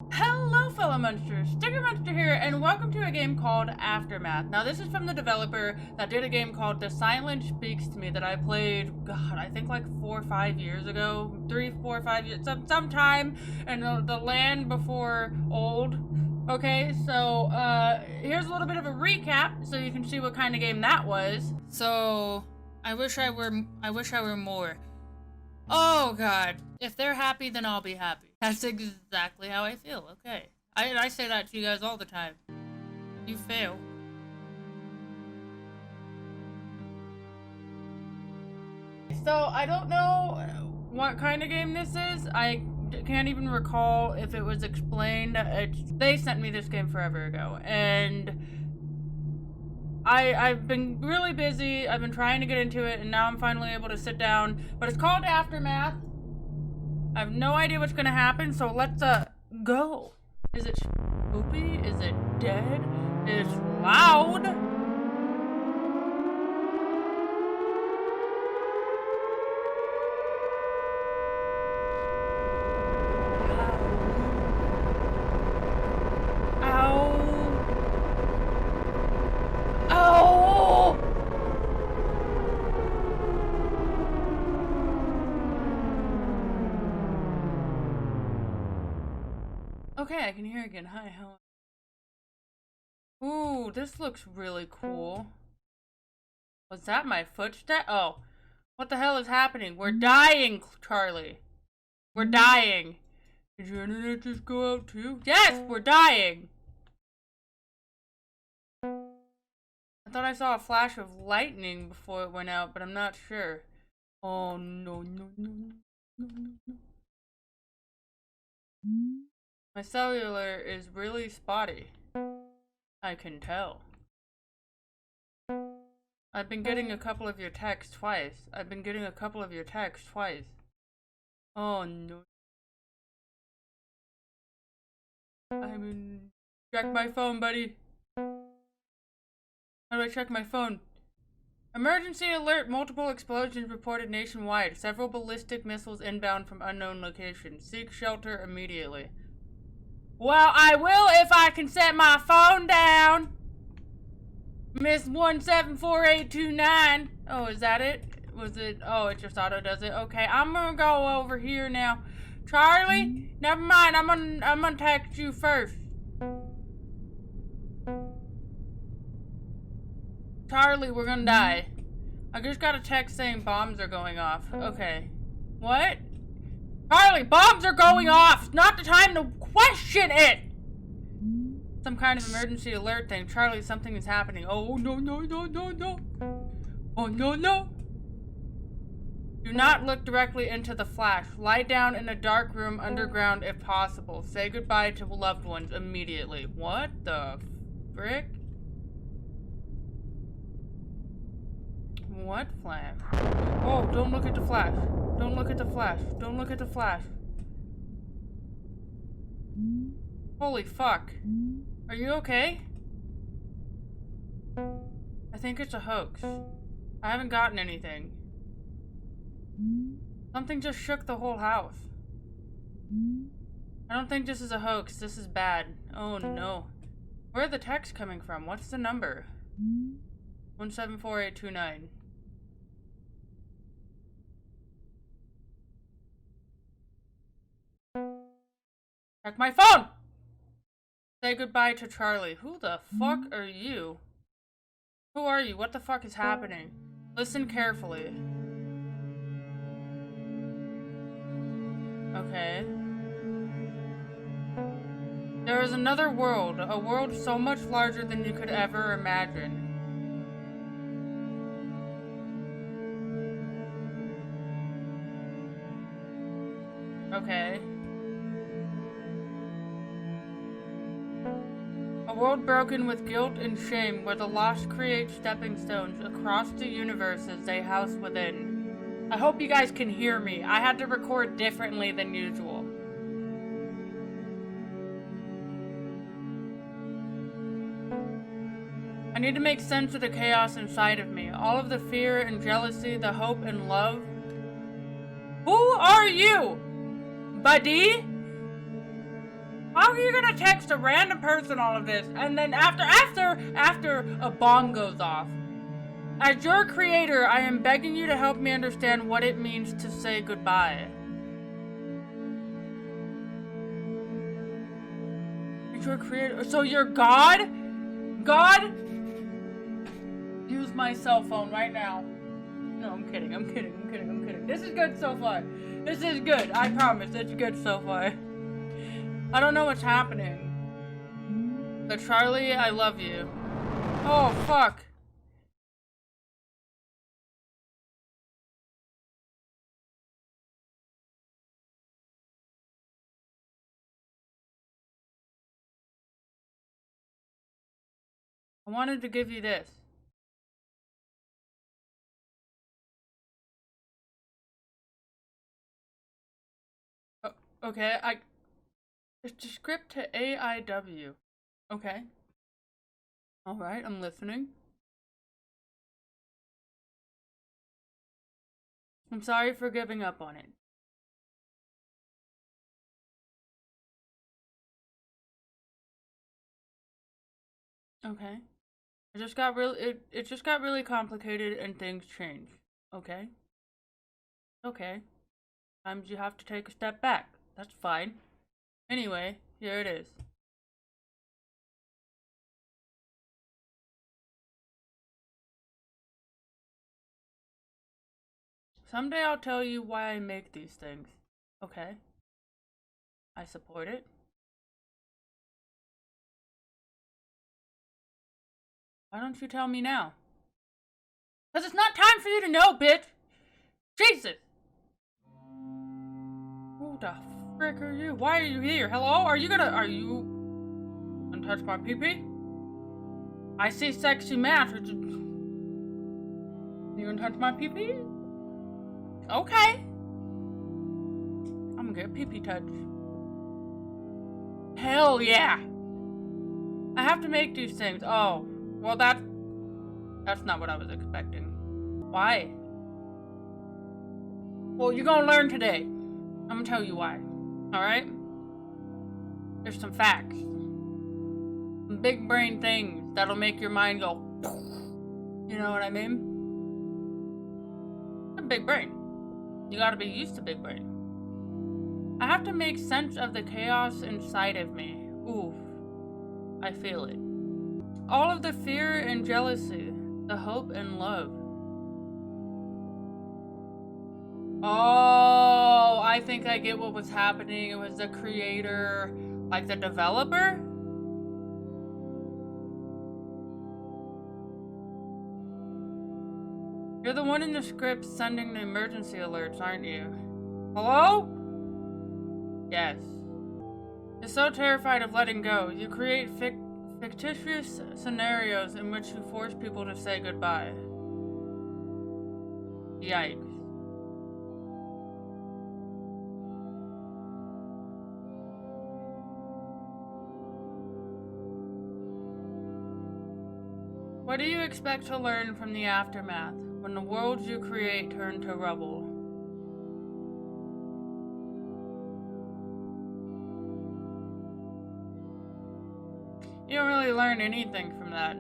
Hello fellow Munsters, StikerMunster here, and welcome to a game called Aftermath. Now this is from the developer that did a game called The Silence Speaks to Me that I played, God, I think like 4 or 5 years ago, 3, 4, 5 years, sometime in the land before old. Okay, so here's a little bit of a recap so you can see what kind of game that was. So I wish I were more. Oh God, if they're happy, then I'll be happy. That's exactly how I feel, okay. I say that to you guys all the time. You fail. So, I don't know what kind of game this is. I can't even recall if it was explained. They sent me this game forever ago, and I've been really busy. I've been trying to get into it, and now I'm finally able to sit down. But it's called Aftermath. I have no idea what's gonna happen, so let's go. Is it spoopy? Is it dead? It's loud. Okay, I can hear again. Hi, how? Ooh, this looks really cool. Was that my footstep? Oh, what the hell is happening? We're dying, Charlie. We're dying. Did your internet just go out too? Yes, we're dying. I thought I saw a flash of lightning before it went out, but I'm not sure. Oh no, no, no, no, no, no. My cellular is really spotty. I can tell. I've been getting a couple of your texts twice. Oh no. Check my phone, buddy. How do I check my phone? Emergency alert! Multiple explosions reported nationwide. Several ballistic missiles inbound from unknown locations. Seek shelter immediately. Well, I will if I can set my phone down. Miss 174829. Oh, is that it? Was it? Oh, it just auto does it. Okay, I'm gonna go over here now. Charlie, never mind. I'm gonna text you first. Charlie, we're gonna die. I just got a text saying bombs are going off. Okay. What? Charlie, bombs are going off! It's not the time to question it! Some kind of emergency alert thing. Charlie, something is happening. Oh, no, no, no, no, no. Oh, no, no. Do not look directly into the flash. Lie down in a dark room underground if possible. Say goodbye to loved ones immediately. What the frick? What flash? Oh, don't look at the flash. Don't look at the flash. Don't look at the flash. Holy fuck. Are you okay? I think it's a hoax. I haven't gotten anything. Something just shook the whole house. I don't think this is a hoax. This is bad. Oh no. Where are the texts coming from? What's the number? 174829. Check my phone! Say goodbye to Charlie. Who the fuck are you? Who are you? What the fuck is happening? Listen carefully. Okay. There is another world. A world so much larger than you could ever imagine. Okay. A world broken with guilt and shame, where the lost create stepping stones across the universe as they house within. I hope you guys can hear me. I had to record differently than usual. I need to make sense of the chaos inside of me. All of the fear and jealousy, the hope and love. Who are you? Buddy? How are you gonna text a random person all of this, and then after a bomb goes off? As your creator, I am begging you to help me understand what it means to say goodbye. As your creator, so you're God? God? Use my cell phone right now. No, I'm kidding. This is good so far. This is good. I promise. It's good so far. I don't know what's happening. But Charlie, I love you. Oh, fuck. I wanted to give you this. Oh, okay, it's a script to AIW. Okay. Alright, I'm listening. I'm sorry for giving up on it. Okay. It just got really complicated and things changed. Okay. Okay. Sometimes you have to take a step back. That's fine. Anyway, here it is. Someday I'll tell you why I make these things. Okay. I support it. Why don't you tell me now? Because it's not time for you to know, bitch! Jesus! Who the frick are you? Why are you here? Hello? Are you gonna touch my pee-pee? I see sexy math. You gonna touch my pee-pee? Okay. I'm gonna get a pee-pee touch. Hell yeah! I have to make these things. Oh. Well, that's not what I was expecting. Why? Well, you're gonna learn today. I'm gonna tell you why. Alright? There's some facts. Some big brain things that'll make your mind go. You know what I mean? It's a big brain. You gotta be used to big brain. I have to make sense of the chaos inside of me. Oof. I feel it. All of the fear and jealousy, the hope and love. Oh, I think I get what was happening. It was the creator, like the developer? You're the one in the script sending the emergency alerts, aren't you? Hello? Yes. You're so terrified of letting go. You create fictitious scenarios in which you force people to say goodbye. Yikes. What do you expect to learn from the aftermath when the worlds you create turn to rubble? You don't really learn anything from that.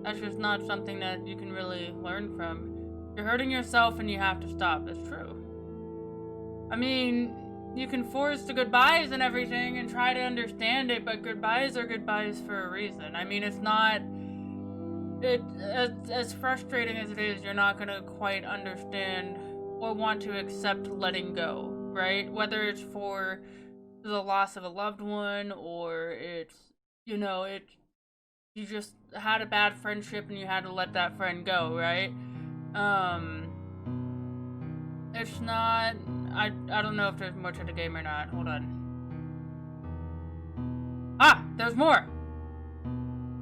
That's just not something that you can really learn from. You're hurting yourself and you have to stop. That's true. I mean, you can force the goodbyes and everything and try to understand it, but goodbyes are goodbyes for a reason. I mean, it's not... as frustrating as it is, you're not gonna quite understand or want to accept letting go, right? Whether it's for the loss of a loved one, or it's, you know, you just had a bad friendship and you had to let that friend go, right? It's not, I don't know if there's more to the game or not. Hold on. Ah, there's more.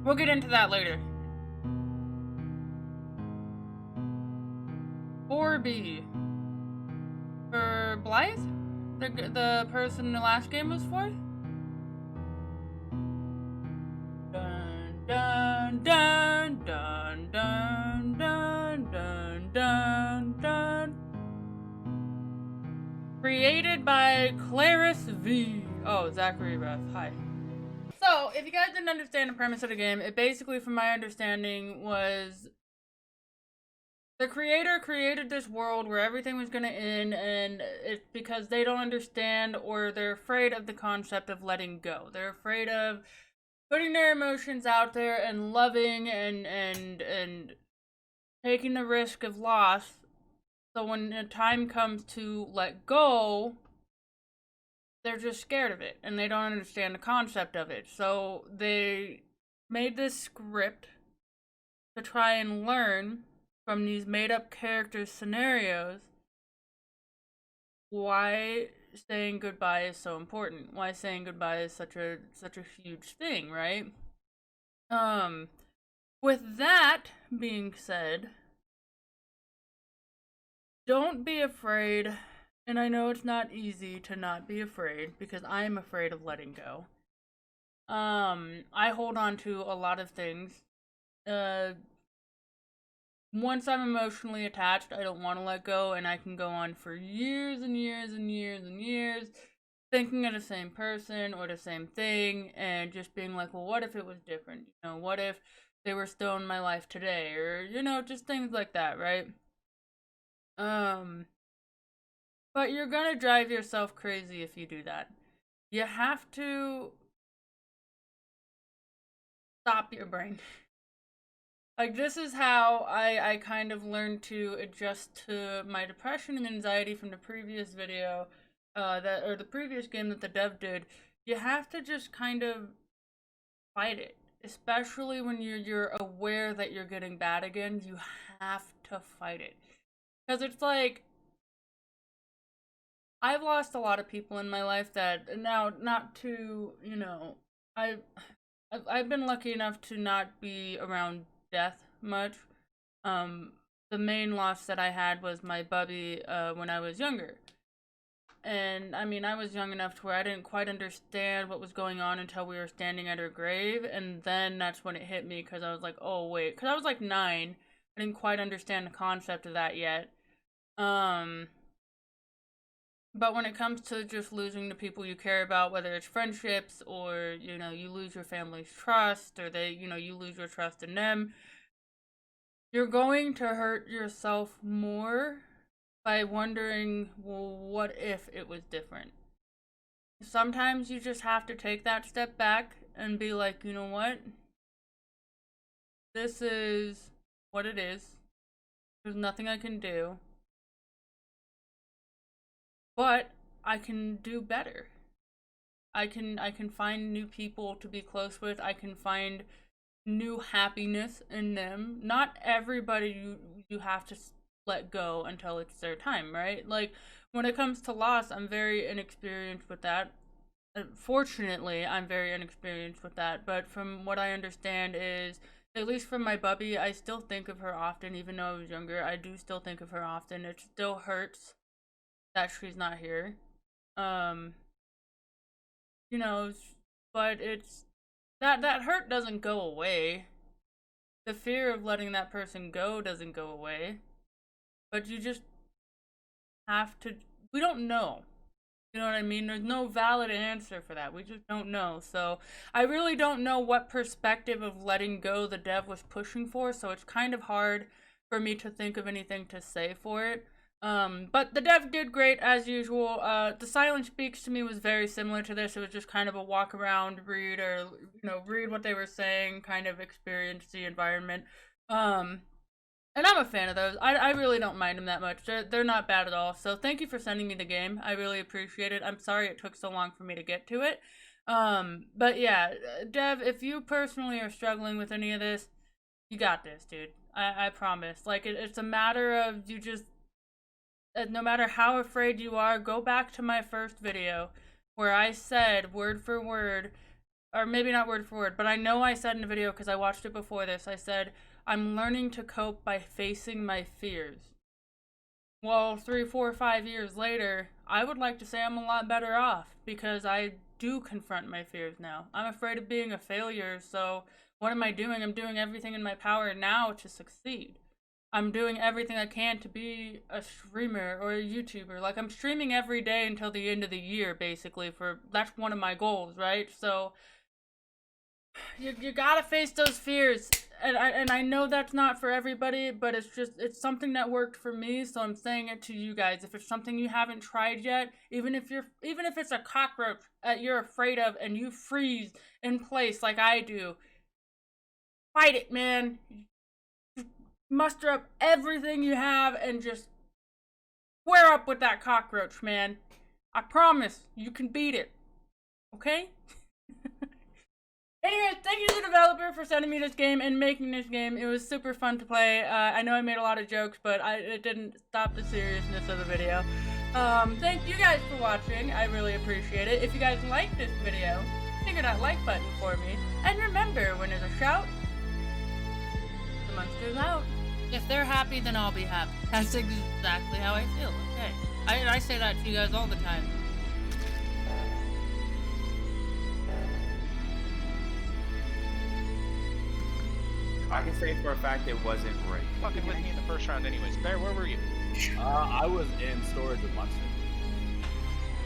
We'll get into that later. 4B. For Blythe? The person the last game was for? Dun dun dun dun dun dun dun dun dun. Created by Claris V. Oh, Zachary Russ. Hi. So, if you guys didn't understand the premise of the game, it basically, from my understanding, was the creator created this world where everything was going to end, and it's because they don't understand or they're afraid of the concept of letting go. They're afraid of putting their emotions out there and loving and taking the risk of loss. So when the time comes to let go, they're just scared of it and they don't understand the concept of it. So they made this script to try and learn from these made-up characters' scenarios why saying goodbye is so important. Why saying goodbye is such a huge thing, right? With that being said, don't be afraid. And I know it's not easy to not be afraid because I am afraid of letting go. I hold on to a lot of things. Once I'm emotionally attached, I don't want to let go, and I can go on for years and years and years and years thinking of the same person or the same thing and just being like, well, what if it was different? You know, what if they were still in my life today? Or, you know, just things like that, right? But you're gonna drive yourself crazy if you do that. You have to stop your brain. Like, this is how I kind of learned to adjust to my depression and anxiety from the previous video, the previous game that the dev did. You have to just kind of fight it. Especially when you're aware that you're getting bad again, you have to fight it. Because it's like, I've lost a lot of people in my life that now, not to, you know, I've been lucky enough to not be around death much. The main loss that I had was my bubby when I was younger. And I mean, I was young enough to where I didn't quite understand what was going on until we were standing at her grave, and then that's when it hit me because I was like, oh wait, because I was like 9. I didn't quite understand the concept of that yet. But when it comes to just losing the people you care about, whether it's friendships or, you know, you lose your family's trust or they, you know, you lose your trust in them, you're going to hurt yourself more by wondering, well, what if it was different? Sometimes you just have to take that step back and be like, you know what? This is what it is. There's nothing I can do. But I can do better. I can find new people to be close with. I can find new happiness in them. Not everybody you have to let go until it's their time, right? Like, when it comes to loss, I'm very inexperienced with that. Fortunately, I'm very inexperienced with that, but from what I understand is, at least from my bubby, I still think of her often, even though I was younger. I do still think of her often. It still hurts that she's not here. You know, but it's that hurt doesn't go away. The fear of letting that person go doesn't go away. But you just have to, we don't know. You know what I mean? There's no valid answer for that. We just don't know. So I really don't know what perspective of letting go the dev was pushing for, so it's kind of hard for me to think of anything to say for it. But the dev did great as usual. The Silent Speaks to me was very similar to this. It was just kind of a walk around, read, or, you know, read what they were saying, kind of experience the environment. And I'm a fan of those. I really don't mind them that much. They're not bad at all. So thank you for sending me the game. I really appreciate it. I'm sorry it took so long for me to get to it. But yeah, Dev, if you personally are struggling with any of this, you got this, dude. I promise. Like, it's a matter of you just, no matter how afraid you are, go back to my first video where I said word for word, or maybe not word for word, but I know I said in the video because I watched it before this, I said, I'm learning to cope by facing my fears. Well, 3, 4, 5 years later, I would like to say I'm a lot better off because I do confront my fears now. I'm afraid of being a failure, so what am I doing? I'm doing everything in my power now to succeed. I'm doing everything I can to be a streamer or a YouTuber. Like, I'm streaming every day until the end of the year, basically. That's one of my goals, right? So you gotta face those fears, and I know that's not for everybody, but it's something that worked for me, so I'm saying it to you guys. If it's something you haven't tried yet, even if it's a cockroach that you're afraid of and you freeze in place like I do, fight it, man. Muster up everything you have and just square up with that cockroach, man. I promise you can beat it. Okay? Anyways, thank you to the developer for sending me this game and making this game. It was super fun to play. I know I made a lot of jokes, but it didn't stop the seriousness of the video. Thank you guys for watching. I really appreciate it. If you guys liked this video, finger that like button for me. And remember, when there's a shout, the Munster's out. If they're happy, then I'll be happy. That's exactly how I feel, okay? I say that to you guys all the time. I can say for a fact it wasn't great. Fucking with me in the first round anyways. Bear, where were you? I was in storage with Munster.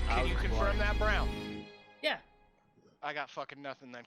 Can you confirm that, Brown? Yeah. I got fucking nothing then.